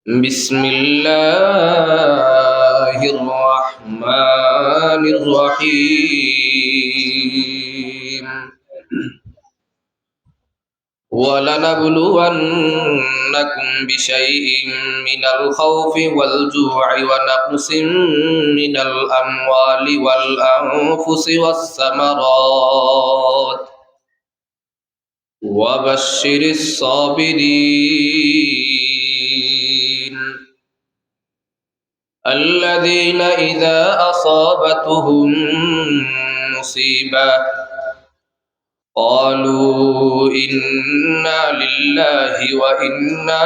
بسم الله الرحمن الرحيم ولنبلونكم بشيء من الخوف والجوع ونقص من الأموال والأنفس والثمرات وبشر الصابرين الذين إذا أصابتهم مصيبة قالوا إنا لله وإنا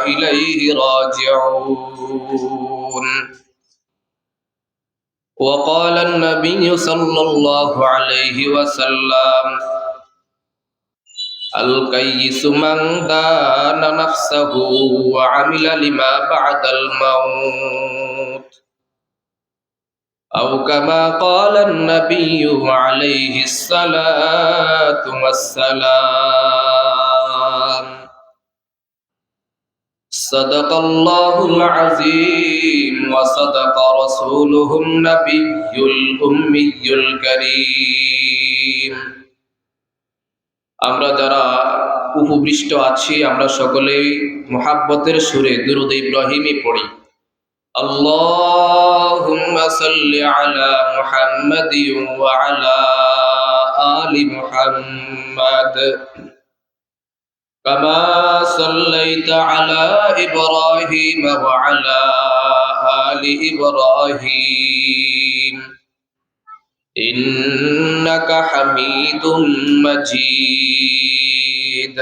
إليه راجعون وقال النبي صلى الله عليه وسلم الكيس من دان نفسه وعمل لما بعد الموت أو كما قال النبي عليه الصلاة والسلام صدق الله العظيم وصدق رسوله النبي الأمي الكريم আমরা যারা উপবৃষ্ট আছি আমরা সকলেই মুহাব্বতের সুরে দুরূদ ইব্রাহিমি পড়ি اللهم صل على محمد وعلى آل محمد كما صليت على إبراهيم وعلى آل إبراهيم إنك حميد مجيد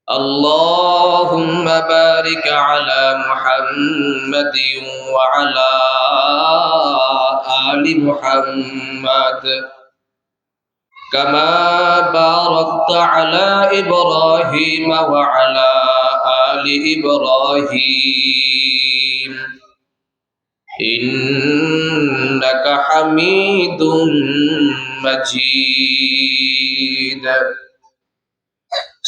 اللهم بارك على محمد وعلى آل محمد كما باركت على إبراهيم وعلى آل إبراهيم إنك حميد مجيد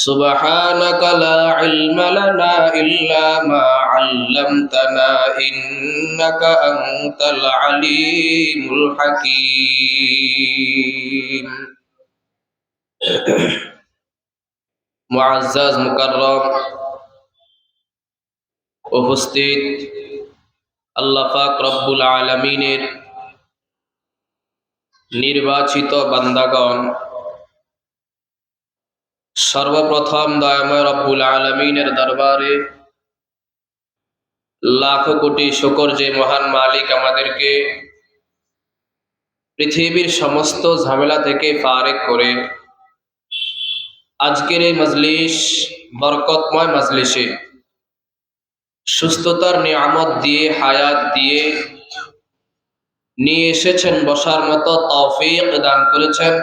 سبحانك لا علم لنا إلا ما علمتنا إنك أنت العليم الحكيم معزز مكرم উপস্থিত আল্লাহ পাক রব্বুল আলামিনের নির্বাচিত বান্দাগণ, সর্বপ্রথম দয়াময় রব্বুল আলামিনের দরবারে লাখো কোটি শুকর যে মহান মালিক আমাদেরকে পৃথিবীর সমস্ত ঝামেলা থেকে ফারেক করে আজকের এই মজলিস, বরকতময় মজলিসে সুস্থতার নিয়ামত দিয়ে, হায়াত দিয়ে নিয়ে এসেছেন, বসার মতো তৌফিক দান করেছেন।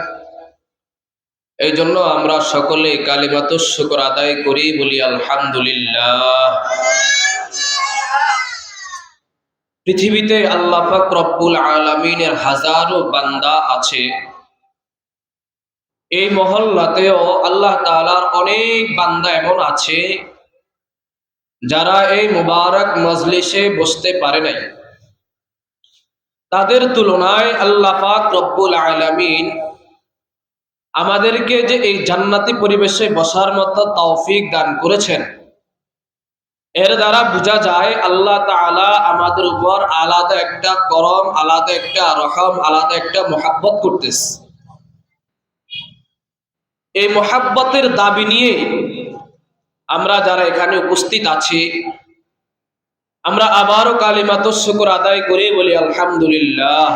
এই জন্য আমরা সকলে কালিমাতুশ শুকর আদায় করি, বলি আলহামদুলিল্লাহ। পৃথিবীতে আল্লাহ পাক রব্বুল আলামিনের হাজারো বান্দা আছে। এই মহল্লাতেও আল্লাহ তাআলার অনেক বান্দা এমন আছে যারা এই মুবারক মজলিসে বসতে পারে নাই। তাদের তুলনায় আল্লাহ পাক রব্বুল আলামিন আমাদেরকে যে এই জান্নাতি পরিবেশে বসার মতো তৌফিক দান করেছেন, এর দ্বারা বোঝা যায় আল্লাহ তাআলা আমাদের উপর আলাদা একটা করম, আলাদা একটা রহম, আলাদা একটা মুহাব্বত করতেছে। এই মুহাব্বতের দাবি নিয়ে আমরা যারা এখানে উপস্থিত আছি, আমরা আবারও কালিমাতুশ শুকর আদায় করে বলি আলহামদুলিল্লাহ।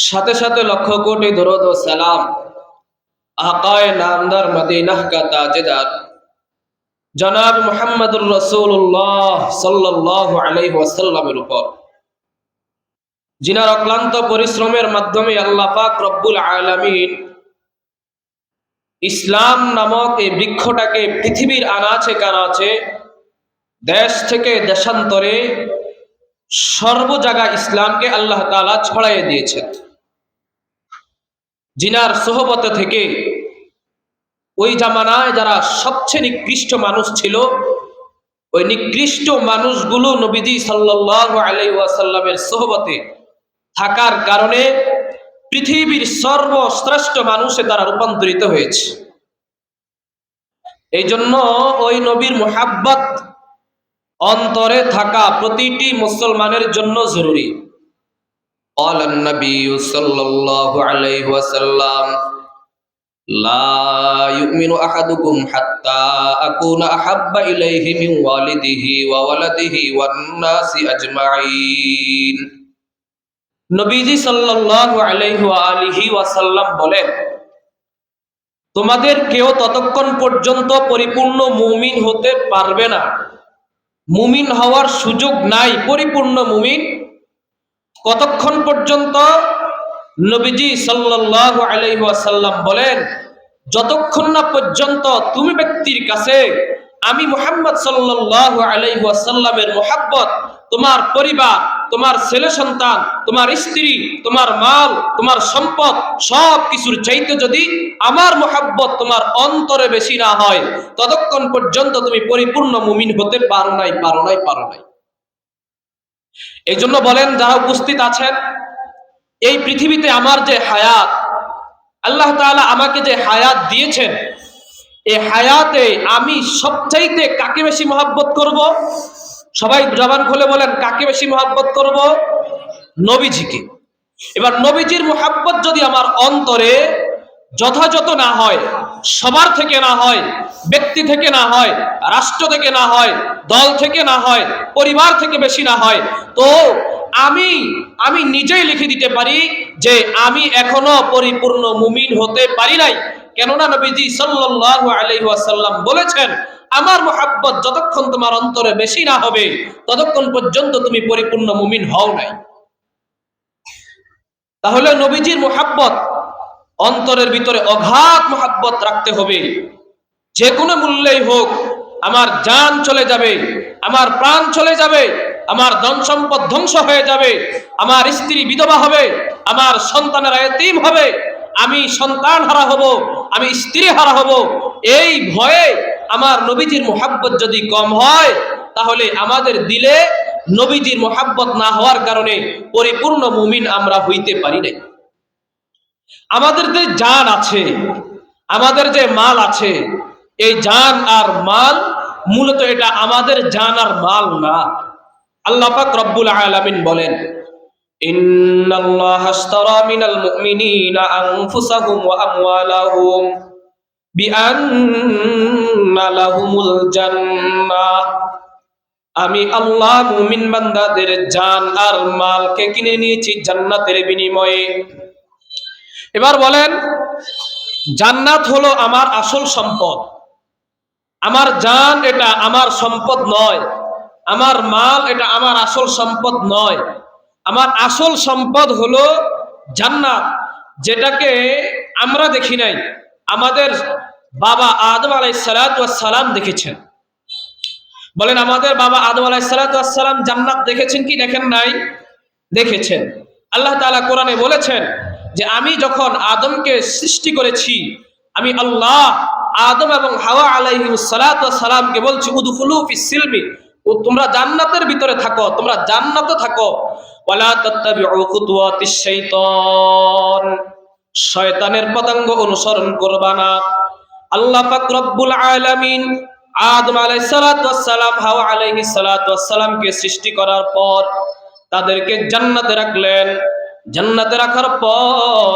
সাথে সাথে লক্ষ কোটি দরুদ ও সালাম আকায়ে নামদার মদিনাহ কা তাজদার জনাব মুহাম্মদুর রাসূলুল্লাহ সাল্লাল্লাহু আলাইহি ওয়াসাল্লামের উপর, যিনার অক্লান্ত পরিশ্রমের মাধ্যমে আল্লাহ পাক রব্বুল আলামিন ইসলাম নামক এই বৃক্ষটাকে পৃথিবীর আনাচে কানাচে, দেশ থেকে দেশান্তরে সর্ব জায়গায় ইসলামকে আল্লাহ তাআলা ছড়াইয়ে দিয়েছেন। जिनार सोहबत থেকে ওই জামানায় যারা সবচেয়ে নিকৃষ্ট মানুষ ছিল ওই নিকৃষ্ট মানুষগুলো নবীজি সাল্লাল্লাহু আলাইহি ওয়াসাল্লামের সোহবতে থাকার কারণে পৃথিবীর সর্বশ্রেষ্ঠ মানুষে তারা রূপান্তরিত হয়েছে। এই জন্য ওই নবীর মুহাব্বত অন্তরে থাকা প্রতিটি মুসলমানের জন্য জরুরি। قال النبي صلى الله عليه وسلم لا يؤمن أحدكم حتى أكون أحب إليه من والده وولده والناس أجمعين। নবীজি সাল্লাল্লাহু আলাইহি ওয়া আলিহি ওয়াসাল্লাম বলেন, তোমাদের কেউ ততক্ষণ পর্যন্ত পরিপূর্ণ মুমিন হতে পারবে না, মুমিন হওয়ার সুযোগ নাই পরিপূর্ণ মুমিন কতক্ষণ পর্যন্ত? নবীজি সাল্লাল্লাহু আলাইহি ওয়াসাল্লাম বলেন, যতক্ষণ না পর্যন্ত তুমি ব্যক্তির কাছে আমি মুহাম্মদ সাল্লাল্লাহু আলাইহি ওয়াসাল্লামের মুহাব্বত, তোমার পরিবার, তোমার ছেলে সন্তান, তোমার স্ত্রী, তোমার মাল, তোমার সম্পদ সব কিছুর চাইতে যদি আমার মুহাব্বত তোমার অন্তরে বেশি না হয়, ততক্ষণ পর্যন্ত তুমি পরিপূর্ণ মুমিন হতে পারো নাই। এই জন্য বলেন, যারা উপস্থিত আছেন, এই পৃথিবীতে আমার যে হায়াত, আল্লাহ তাআলা আমাকে যে হায়াত দিয়েছেন, এই হায়াতে আমি সবচাইতে কাকে বেশি মহব্বত করব? সবাই জবান খুলে বলেন, কাকে বেশি মহব্বত করব? নবীজিকে। এবার নবীজির মহব্বত যদি আমার অন্তরে যথাযথ না হয়, সবার থেকে না হয়, ব্যক্তি থেকে না হয়, রাষ্ট্র থেকে না হয়, দল থেকে না হয়, পরিবার থেকে বেশি না হয়, তো আমি নিজেই লিখে দিতে পারি যে আমি এখনো পরিপূর্ণ মুমিন হতে পারি নাই। কেননা নবীজি সাল্লাল্লাহু আলাইহি ওয়াসাল্লাম বলেছেন, আমার মুহাব্বত যতক্ষণ তোমার অন্তরে বেশি না হবে, ততক্ষণ পর্যন্ত তুমি পরিপূর্ণ মুমিন হও নাই। তাহলে নবীজির মুহাব্বত অন্তরের ভিতরে অগাধ মুহাব্বত রাখতে হবে। যে কোনো মূল্যেই হোক, আমার জান চলে যাবে, আমার প্রাণ চলে যাবে, আমার ধন সম্পদ ধ্বংস হয়ে যাবে, আমার স্ত্রী বিধবা হবে, আমার সন্তানেরা এতিম হবে, আমি সন্তান হারা হব, আমি স্ত্রী হারা হব, এই ভয়ে আমার নবীজির মুহাব্বত যদি কম হয়, তাহলে আমাদের দিলে নবীজির মুহাব্বত না হওয়ার কারণে পরিপূর্ণ মুমিন আমরা হইতে পারি নাই। আমাদের যে জান আছে, আমাদের যে মাল আছে, এই জান আর মাল মূলত এটা আমাদের জান আর মাল না। আল্লাহ পাক রব্বুল আলামিন বলেন, ইন্নাল্লাহা আশতারা মিনাল মুমিনিনা আনফুসাহুম ওয়া আমওয়ালাহুম বিআন্না লাহুমুল জান্নাহ। আমি আল্লাহ মুমিন বান্দাদের জান আর মালকে কিনে নিয়েছি জান্নাতের বিনিময়ে। এবার বলেন, জান্নাত হলো আমার আসল সম্পদ, আমার জান এটা আমার সম্পদ নয়, আমার মাল এটা আমার আসল সম্পদ নয়। আমার আসল সম্পদ হলো জান্নাত, যেটাকে আমরা দেখি নাই, আমাদের বাবা আদম আলাইহিস সালাতু ওয়াস সালাম দেখেছেন। বলেন, আমাদের বাবা আদম আলাইহিস সালাতু ওয়াস সালাম জান্নাত দেখেছেন কি দেখেন নাই? দেখেছেন। আল্লাহ তাআলা কোরআনে বলেছেন যে আমি যখন আদমকে সৃষ্টি করেছি, আমি আল্লাহ আদম এবং হাওয়া আলাইহিস সালাতু ওয়াস সালামকে বলছি, উদখুলু ফিস সিলমি, তোমরা জান্নাতের ভিতরে থাকো, তোমরা জান্নাতে থাকো, ওয়ালা তাত্তাবিউ খুতুওয়াতিশ শাইতান, শয়তানের পতঙ্গ অনুসরণ করবা না। আল্লাহ পাক রব্বুল আলামিন আদম আলাইহিস সালাতু ওয়াস সালাম, হাওয়া আলাইহিস সালাতু ওয়াস সালামকে সৃষ্টি করার পর তাদেরকে জান্নাতে রাখলেন। জান্নাতে রাখার পর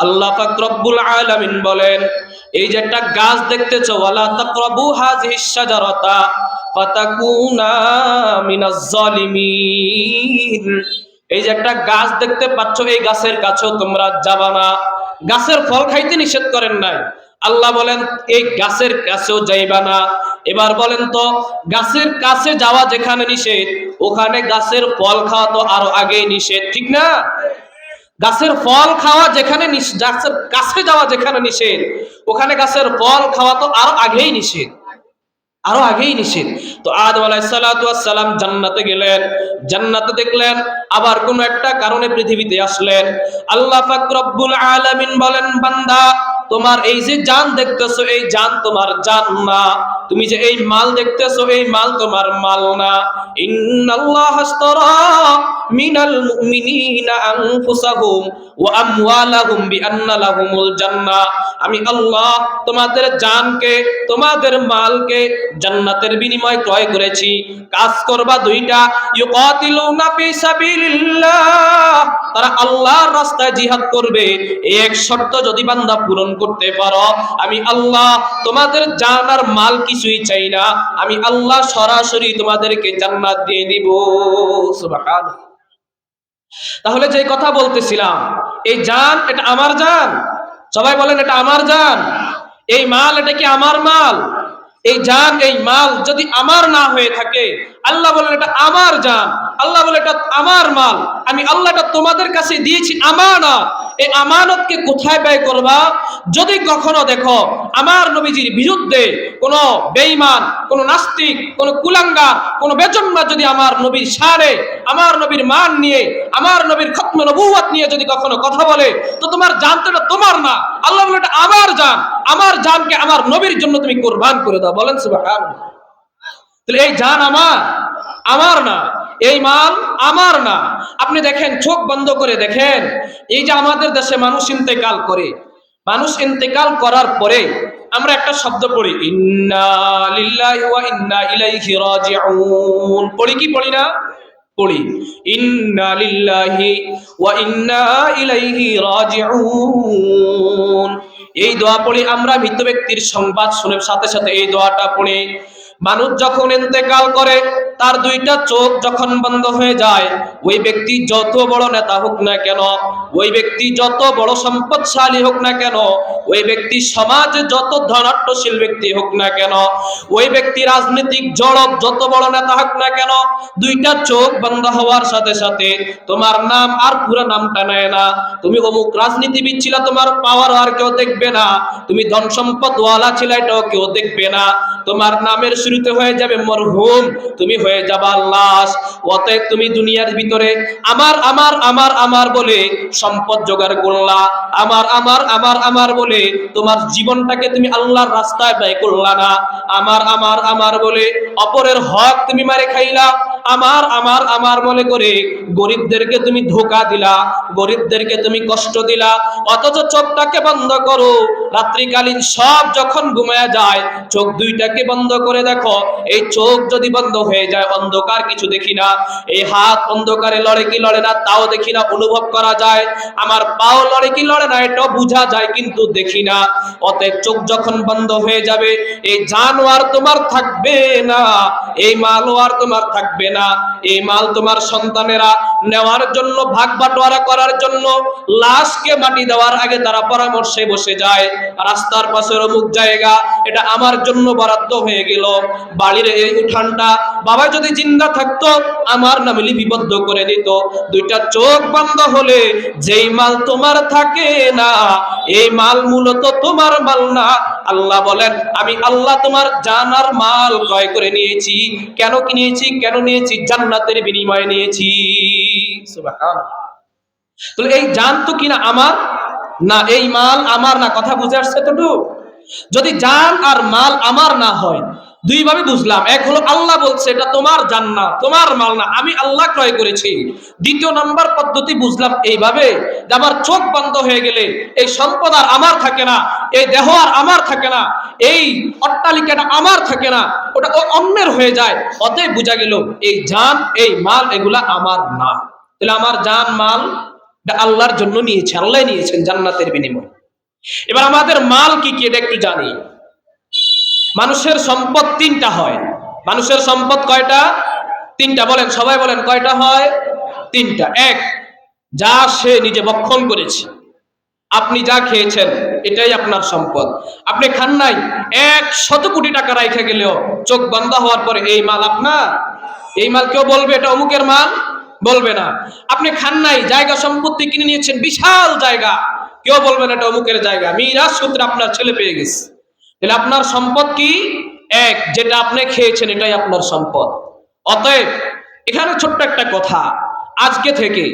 আল্লাহ পাক রব্বুল আলামিন বলেন, এই যে একটা গাছ দেখতেছো, ওয়ালা তাকরাবু হাযিহিশ শাজারাতা ফাতাকুনা মিনাজ জালিমিন, এই যে একটা গাছ দেখতে পাচ্ছ, এই গাছের কাছেও তোমরা যাবা না। গাছের ফল খাইতে নিষেধ করেন নাই, আল্লাহ বলেন এই গাছের কাছেও যাইবা না। এবার বলেন তো, গাছের কাছে যাওয়া যেখানে নিষেধ, ওখানে গাছের ফল খাওয়া তো আরো আগেই নিষেধ, ঠিক না? গাছের ফল খাওয়া যেখানে, গাছের কাছে যাওয়া যেখানে নিষেধ, ওখানে গাছের ফল খাওয়া তো আরো আগেই নিষেধ, আরো আগেই নিষেধ। তো আদম আলাইহিস সালাতু ওয়াস সালাম জান্নাতে গেলেন, জান্নাতে দেখলেন, আবার কোন একটা কারণে পৃথিবীতে আসলেন। আল্লাহ পাক রব্বুল আলামিন বলেন, বান্দা তোমার এই যে জান দেখতেছো, এই জান তোমার জান না, তুমি যে এই মাল দেখতেছো এই মাল তোমার মাল না। ইন্নাল্লাহা আশতারা মিনাল মুমিনিনা আনফুসাহুম ওয়া আমওয়ালাহুম বিআন্না লাহুমুল জান্নাহ। আমি আল্লাহ তোমাদের জানকে তোমাদের মালকে জান্নাতের বিনিময়ে ক্রয় করেছি। কাজ করবা দুইটা, ইউকাতিলুনা ফি সাবিলিল্লাহ, তারা আল্লাহর রাস্তায় জিহাদ করবে। এক শর্ত যদি বান্দা পূরণ করতে পারো, আমি আল্লাহ তোমাদের জান আর মাল কিছুই চাই না, আমি আল্লাহ সরাসরি তোমাদেরকে জান্নাত দিয়ে দিব। সুবহানাল্লাহ। তাহলে যে কথা বলতেছিলাম, এই জান এটা আমার জান, সবাই বলেন এটা আমার জান। এই মাল এটা কি আমার মাল? এই জান এই মাল যদি আমার না হয়ে থাকে, আল্লাহ বলেন এটা আমার জান, আল্লাহ বলে এটা আমার মাল, আমি আল্লাহ এটা তোমাদের কাছে দিয়েছি আমানত। এই আমানতকে কোথায় ব্যয় করবা? যদি কখনো দেখো আমার নবীজির বিরুদ্ধে কোন বেঈমান, কোন নাস্তিক, কোন কুলাঙ্গার, কোন বেজন্মা যদি আমার নবীর শানে, আমার নবীর মান নিয়ে, আমার নবীর খতমে নবুয়ত নিয়ে যদি কখনো কথা বলে, তো তোমার জান তো এটা তোমার না, আল্লাহ বলে এটা আমার জান, আমার জানকে আমার নবীর জন্য তুমি কুরবান করে দাও। বলেন সুবহানাল্লাহ। তাহলে এই জান আমার না, এই মাল আমার না। আপনি দেখেন, চোখ বন্ধ করে দেখেন, এই যে আমাদের দেশে মানুষ ইন্তেকাল করে, মানুষ ইন্তেকাল করার পরে আমরা একটা শব্দ পড়ি, ইন্না লিল্লাহি ওয়া ইন্না ইলাইহি রাজিউন। পড়ি কি পড়ি না? পড়ি। ইন্না লিল্লাহি ওয়া ইন্না ইলাইহি রাজিউন। এই দোয়া পড়ি আমরা মৃত ব্যক্তির সংবাদ শুনে সাথে সাথে এই দোয়াটা পড়ি। মানুষ যখন ইন্তেকাল করে, তার দুইটা চোখ যখন বন্ধ হয়ে যায়, ওই ব্যক্তি যত বড় নেতা হোক না কেন, ওই ব্যক্তি যত বড় সম্পদশালী হোক না কেন, ওই ব্যক্তি সমাজে যত ধনাঢ্যশীল ব্যক্তি হোক না কেন, ওই ব্যক্তি রাজনৈতিক জড়ক যত বড় নেতা হোক না কেন, দুইটা চোখ বন্ধ হওয়ার সাথে সাথে তোমার নাম আর পুরো নামটা নেয় না। তুমি অমুক রাজনীতিবিদ ছিল, তোমার পাওয়ার আর কেউ দেখবে না, তুমি ধন সম্পদ ওয়ালা ছিল, এটাও কেউ দেখবে না। তোমার নামের শুরুতে হয়ে যাবে মরহুম, তুমি হয়ে যাবা লাশ। অতএব তুমি দুনিয়ার ভিতরে আমার আমার আমার আমার বলে সম্পদ জোগাড় করলা, আমার আমার আমার আমার বলে তোমার জীবনটাকে তুমি আল্লাহর রাস্তায় ব্যয় করলা না, আমার আমার আমার বলে অপরের হক তুমি মারে খাইলা, আমার আমার আমার বলে করে গরিবদেরকে তুমি ধোঁকা দিলা, গরিবদেরকে তুমি কষ্ট দিলা। অথচ চোখটাকে বন্ধ করো, রাত্রিকালীন সব যখন ঘুমায়া যায়, চোখ দুইটাকে বন্ধ করে দেখো। এই চোখ যদি বন্ধ হয়ে যায়, অন্ধকার কিছু দেখি না। এই হাত অন্ধকারে লড়ে কি লড়ে না তাও দেখি না, অনুভব করা যায়। আমার পাও লড়ে কি লড়ে না এটাও বোঝা যায়, কিন্তু দেখি না। অতএব চোখ যখন বন্ধ হয়ে যাবে, এই জানোয়ার তোমার থাকবে না, এই মালও আর তোমার থাকবে না। এই মাল তোমার সন্তানেরা নেওয়ার জন্য, ভাগ বাটোয়ারা করার জন্য লাশকে মাটি দেওয়ার আগে তারা পরামর্শে বসে যায়, রাস্তার পাশের অমুক জায়গা এটা আমার জন্য বরাদ্দ হয়ে গেল, বাড়ির এই উঠানটা বাবা যদি জিন্দা থাকতো আমার নামে লিপিবদ্ধ করে দিত। দুইটা চোখ বন্ধ হলে যেই মাল তোমার থাকে না, এই মাল মূলত তোমার মাল না। আল্লাহ বলেন আমি আল্লাহ তোমার জান আর মাল ক্রয় করে নিয়েছি। কেন কিনেছি? কেন নিয়েছি? জান্নাতের বিনিময়ে নিয়েছি। সুবহানাল্লাহ। তাহলে এই জান তো কিনা আমার না, এই মাল আমার না। কথা বুঝে আসছে তো? যদি জান আর মাল আমার না হয়, দুই ভাবে বুঝলাম। এক হলো আল্লাহ বলছে এটা তোমার জান না, তোমার মাল না, আমি আল্লাহ ক্রয় করেছি। দ্বিতীয় নাম্বার পদ্ধতি বুঝলাম এইভাবে যে আমার চোখ বন্ধ হয়ে গেলে এই সম্পদ আর আমার থাকে না, এই দেহ আর আমার থাকে না, এই অট্টালিকাটা আমার থাকে না, ওটা অন্যের হয়ে যায়। অতএব বোঝা গেল এই জান এই মাল এগুলা আমার না। তাহলে আমার জান মাল আল্লাহর জন্য নিয়েছে, আল্লাহ নিয়েছেন জান্নাতের বিনিময়ে। এবার আমাদের মাল কি কি এটা একটু জানি। মানুষের সম্পদ তিনটা হয়। মানুষের সম্পদ কয়টা? তিনটা। বলেন, সবাই বলেন কয়টা হয়? তিনটা। এক, যা সে নিজে ভক্ষণ করেছে, আপনি যা খেয়েছেন এটাই আপনার সম্পদ। আপনি খান নাই, 100 কোটি টাকা রাইখা গেলেও চোখ বন্ধ হওয়ার পরে এই মাল আপনার। এই মাল কেউ বলবে এটা অমুকের মাল? বলবে না। আপনি খান নাই, জায়গা সম্পত্তি কিনে নিয়েছেন, বিশাল জায়গা, কেউ বলবেন এটা অমুকের জায়গা, মিরাজ সূত্রে আপনার ছেলে পেয়ে গেছে। তাহলে আপনার সম্পদ কি? এক, যেটা আপনি খেয়েছেন এটাই আপনার সম্পদ। অতএব এখানে ছোট্ট একটা কথা, আজকে থেকে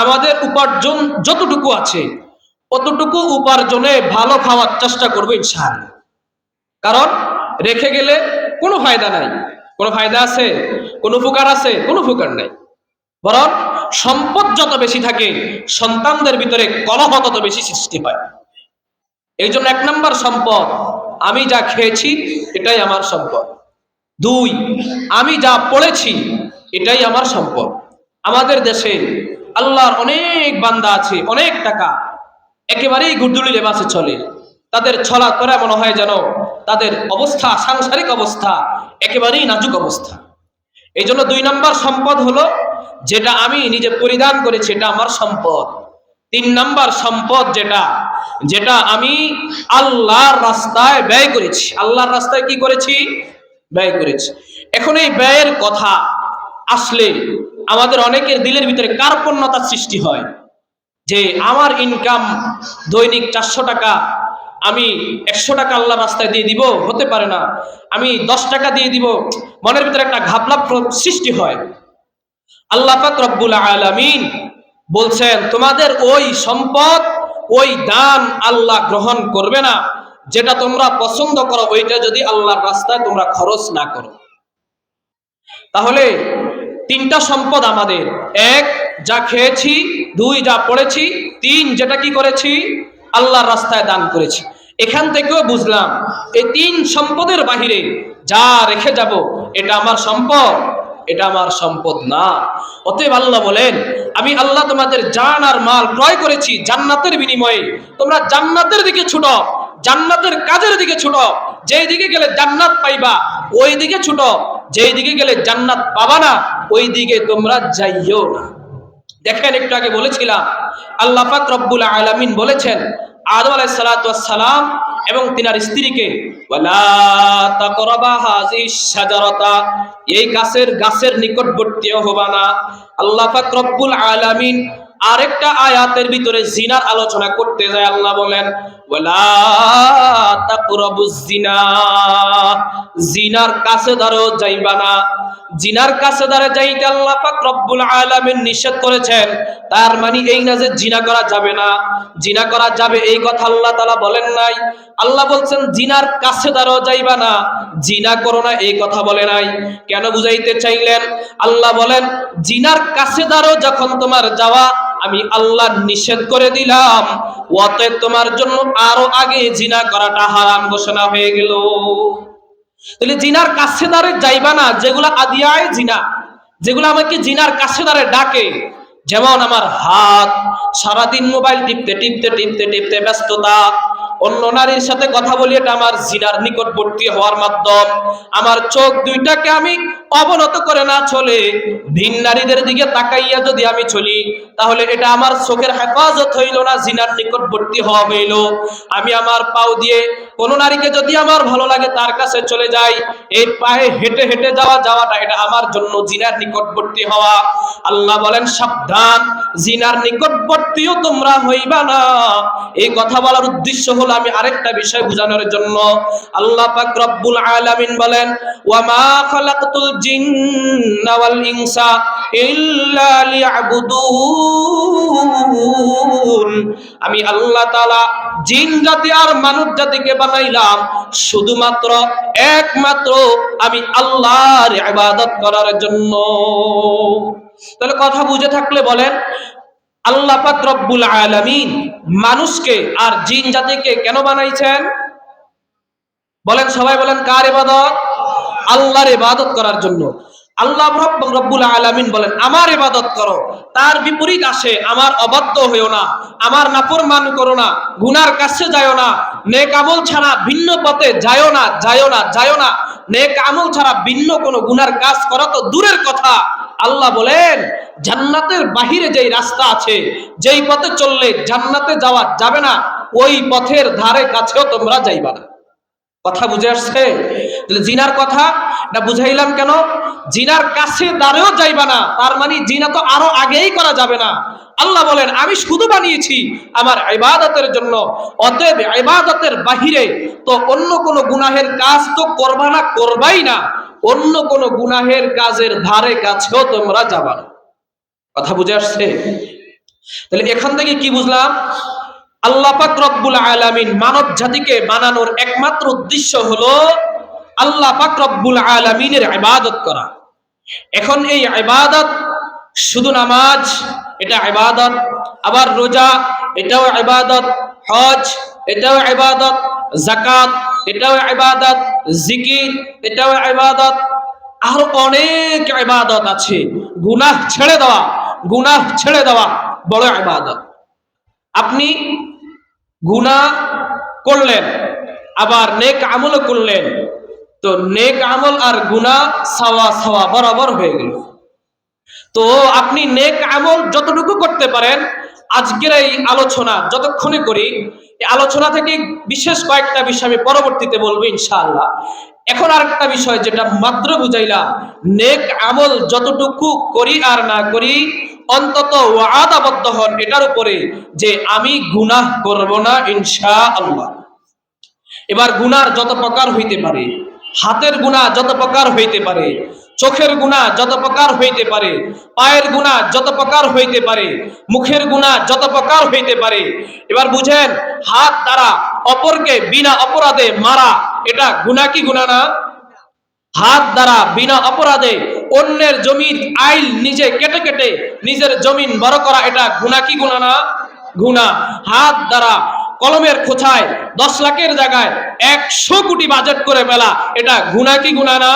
আমাদের উপার্জন যতটুকু আছে অতটুকু উপার্জনে ভালো খাওয়ার চেষ্টা করবো ইনশাআল্লাহ। কারণ রেখে গেলে কোনো ফায়দা নাই। কোনো ফায়দা আছে? কোনো উপকার আছে? কোনো উপকার নাই। বরং সম্পদ যত বেশি থাকে সন্তানদের ভিতরে কলহ তত বেশি সৃষ্টি হয়। এই জন্য 1 নম্বর সম্পদ, আমি যা খেয়েছি এটাই আমার সম্পদ। 2, আমি যা পড়েছি এটাই আমার সম্পদ। আমাদের দেশে আল্লাহর অনেক বান্দা আছে, অনেক টাকা, একেবারেই গুড্ডুলি লেবাসে চলে। তাদের চলাফেরা মনে হয় যেন তাদের অবস্থা, সাংসারিক অবস্থা একেবারেই নাজুক অবস্থা। এই জন্য 2 নম্বর সম্পদ হলো যেটা আমি নিজে পরিধান করেছি, এটা আমার সম্পদ। 3 নম্বর সম্পদ যেটা আমি আল্লাহর রাস্তায় ব্যয় করেছি। আল্লাহর রাস্তায় কি করেছি? ব্যয় করেছি। এখন এই ব্যয়ের কথা আসলে আমাদের অনেকের দিলের ভিতরে কার্পণ্যতার সৃষ্টি হয় যে আমার ইনকাম দৈনিক 400 টাকা, আমি 100 টাকা আল্লাহর রাস্তায় দিয়ে দিব, হতে পারে না। আমি 10 টাকা দিয়ে দিব, মনের ভিতরে একটা ঘাবলা সৃষ্টি হয়। আল্লাহ পাক রব্বুল আলামিন বলছেন তোমাদের ওই সম্পদ, ওই দান আল্লাহ গ্রহণ করবে না যেটা তোমরা পছন্দ করো, ওইটা যদি আল্লাহর রাস্তায় তোমরা খরচ না করো। তাহলে 3টা সম্পদ আমাদের, 1 যা খেয়েছি, 2 যা পড়েছি, 3 যেটা কি করেছি? আল্লাহর রাস্তায় দান করেছি। এখান থেকেও বুঝলাম এই 3 সম্পদের বাহিরে যা রেখে যাব এটা আমার সম্পদ, এটা আমার সম্পদ না। অতএব আল্লাহ বলেন আমি আল্লাহ তোমাদের জান আর মাল ক্রয় করেছি জান্নাতের বিনিময়ে, তোমরা জান্নাতের দিকে ছুটো, জান্নাতের কাজের দিকে ছুটো। যেই দিকে গেলে জান্নাত পাইবা ওই দিকে ছুটো, যেই দিকে গেলে জান্নাত পাবা না ওই দিকে তোমরা যাইও না। দেখেন, একটু আগে বলেছিলাম আল্লাহ পাক রব্বুল আলামিন বলেছেন আদম আলাইহিস সালাতু ওয়াস সালাম এবং তিনার স্ত্রীকে ওয়ালা তাকরাবা হাযিস শাজারাতা, এই গাছের নিকটবর্তীও হবা না। আল্লাহ পাক রব্বুল আলামিন আরেকটা আয়াতের ভিতরে জিনার আলোচনা করতে যায় আল্লাহ বলেন ওয়ালা তাকরাবুজ জিনা, জিনার কাছে ধরো যাইবা না। জিনার কাছে ধরে যাইতে আল্লাহ পাক রব্বুল আলামিন নিষেধ করেছেন। তার মানে এই না যে জিনা করা যাবে না, জিনা করা যাবে এই কথা আল্লাহ তাআলা বলেন নাই। আল্লাহ বলছেন জিনার কাছে ধরো যাইবা না, জিনা করো না এই কথা বলে নাই। কেন বুঝাইতে চাইলেন? আল্লাহ বলেন জিনার কাছে ধরো যখন তোমার যাওয়া আমি আল্লাহ নিষেধ করে দিলাম, অতএব তোমার জন্য আরো আগে জিনা করাটা হারাম ঘোষণা হয়ে গেল। তাহলে জিনার কাছে দাঁড়ে যাইবা না যেগুলা আদিয়ায় জিনা, যেগুলো আমাকে জিনার কাছে দাঁড়ে ডাকে। যেমন আমার হাত সারাদিন মোবাইল টিপতে টিপতে টিপতে টিপতে ব্যস্ততা, অন্য নারীর সাথে কথা বলি, এটা আমার জিনার নিকটবর্তী হওয়ার মাধ্যম। আমার চোখ দুইটাকে আমি অবনত করে না চলে ভিন নারীদের দিকে তাকাইয়া যদি আমি চলি তাহলে এটা আমার চোখের হেফাজত হইল না, জিনার নিকটবর্তী হওয়া হইল। আমি আমার পাও দিয়ে কোন নারীকে যদি আমার ভালো লাগে তার কাছে চলে যাই, এই পায়ে হেঁটে হেঁটে যাওয়াটা এটা আমার জন্য জিনার নিকটবর্তী হওয়া। আল্লাহ বলেন সাবধান, জিনার নিকটবর্তীও তোমরা হইবা না। এই কথা বলার উদ্দেশ্য হলো আমি আরেকটা বিষয় বোঝানোর জন্য। আল্লাহ পাক রব্বুল আলামিন বলেন ওয়া মা খালাকতুল জিন্না ওয়াল ইনসা ইল্লা লিয়াবুদুন, আমি আল্লাহ তাআলা জিন জাতি আর মানব জাতিকে বানাইলাম শুধুমাত্র একমাত্র আমি আল্লাহর ইবাদত করার জন্য। তাহলে কথা বুঝে থাকলে বলেন আল্লাহ পাক রব্বুল আলামিন মানুষকে আর জিন জাতিকে কেন বানাইছেন? বলেন, সবাই বলেন, কার ইবাদত? আল্লাহর ইবাদত করার জন্য। আল্লাহ রব্বুল আলামিন বলেন আমার ইবাদত করো, তার বিপরীত আসে আমার অবাধ্য হইও না, আমার নাফরমানি করো না, গুনার কাছে যায়ও না, নেক আমল ছাড়া ভিন্ন পথে যায়ও না। নেক আমল ছাড়া ভিন্ন কোনো গুনার কাজ করা তো দূরের কথা। আল্লাহ বলেন জান্নাতের বাহিরে যেই রাস্তা আছে, যেই পথে চললে জান্নাতে যাওয়া যাবে না, ওই পথের ধারে কাছেও তোমরা যাইবা না। কথা বুঝে আসছে? তাহলে জিনার কথা না বুঝাইলাম কেন? জিনার কাছে দাঁড়েও যাইবা না, তার মানে জিনা তো আরো আগেই করা যাবে না। আল্লাহ বলেন আমি শুধু বানিয়েছি আমার ইবাদতের জন্য, অতএব ইবাদতের বাহিরে তো অন্য কোনো গুনাহের কাজ তো করবাই না, অন্য কোনো গুনাহের কাজের ধারে কাছেও তোমরা যাবা না। কথা বুঝে আসছে? তাহলে এখান থেকে কি বুঝলাম? আল্লাহ পাক রব্বুল আলামিন মানব জাতিকে বানানোর একমাত্র উদ্দেশ্য হলো আল্লাহ পাক রব্বুল আলামিনের ইবাদত করা। এখন এই ইবাদত শুধু নামাজ এটা ইবাদত, আবার রোজা এটাও ইবাদত, হজ এটাও ইবাদত, যাকাত এটাও ইবাদত, জিকির এটাও ইবাদত, আর অনেক ইবাদত আছে। গুনাহ ছেড়ে দেওয়া বড় ইবাদত। আপনি গুনাহ করলেন আবার নেক আমলও করলেন, তো নেক আমল আর গুনাহ সাওয়া সাওয়া বরাবর হয়ে গেল। তো আপনি নেক আমল যতটুকু করতে পারেন, আজকের এই আলোচনা যতক্ষণে করি, এই আলোচনা থেকে বিশেষ কয়েকটা বিষয় আমি পরবর্তীতে বলবো ইনশাআল্লাহ। এখন আরেকটা বিষয় যেটা মাত্র বুঝাইলাম, নেক আমল যতটুকু করি আর না করি, অন্তত ওয়াদাবদ্ধ হন এটার উপরে যে আমি গুনাহ করব না ইনশাআল্লাহ। এবার গুনার যত প্রকার হইতে পারে, হাতের গুনাহ যত প্রকার হইতে পারে, চোখের গুনাহ যত প্রকার হইতে পারে, পায়ের গুনাহ যত প্রকার হইতে পারে, মুখের গুনাহ যত প্রকার হইতে পারে। এবার বুঝেন, হাত দ্বারা অপরকে বিনা অপরাধে মারা এটা গুনাহ কি গুনাহ না? হাত দ্বারা বিনা অপরাধে অন্যের জমির আইল নিজে কেটে কেটে নিজের জমিন বড় করা এটা গুনাহ কি গুনাহ না? গুনাহ। হাত দ্বারা কলমের খোঁচায় 10 লাখের জায়গায় 100 কোটি বাজেট করে ফেলা এটা গুনাহ কি গুনাহ না?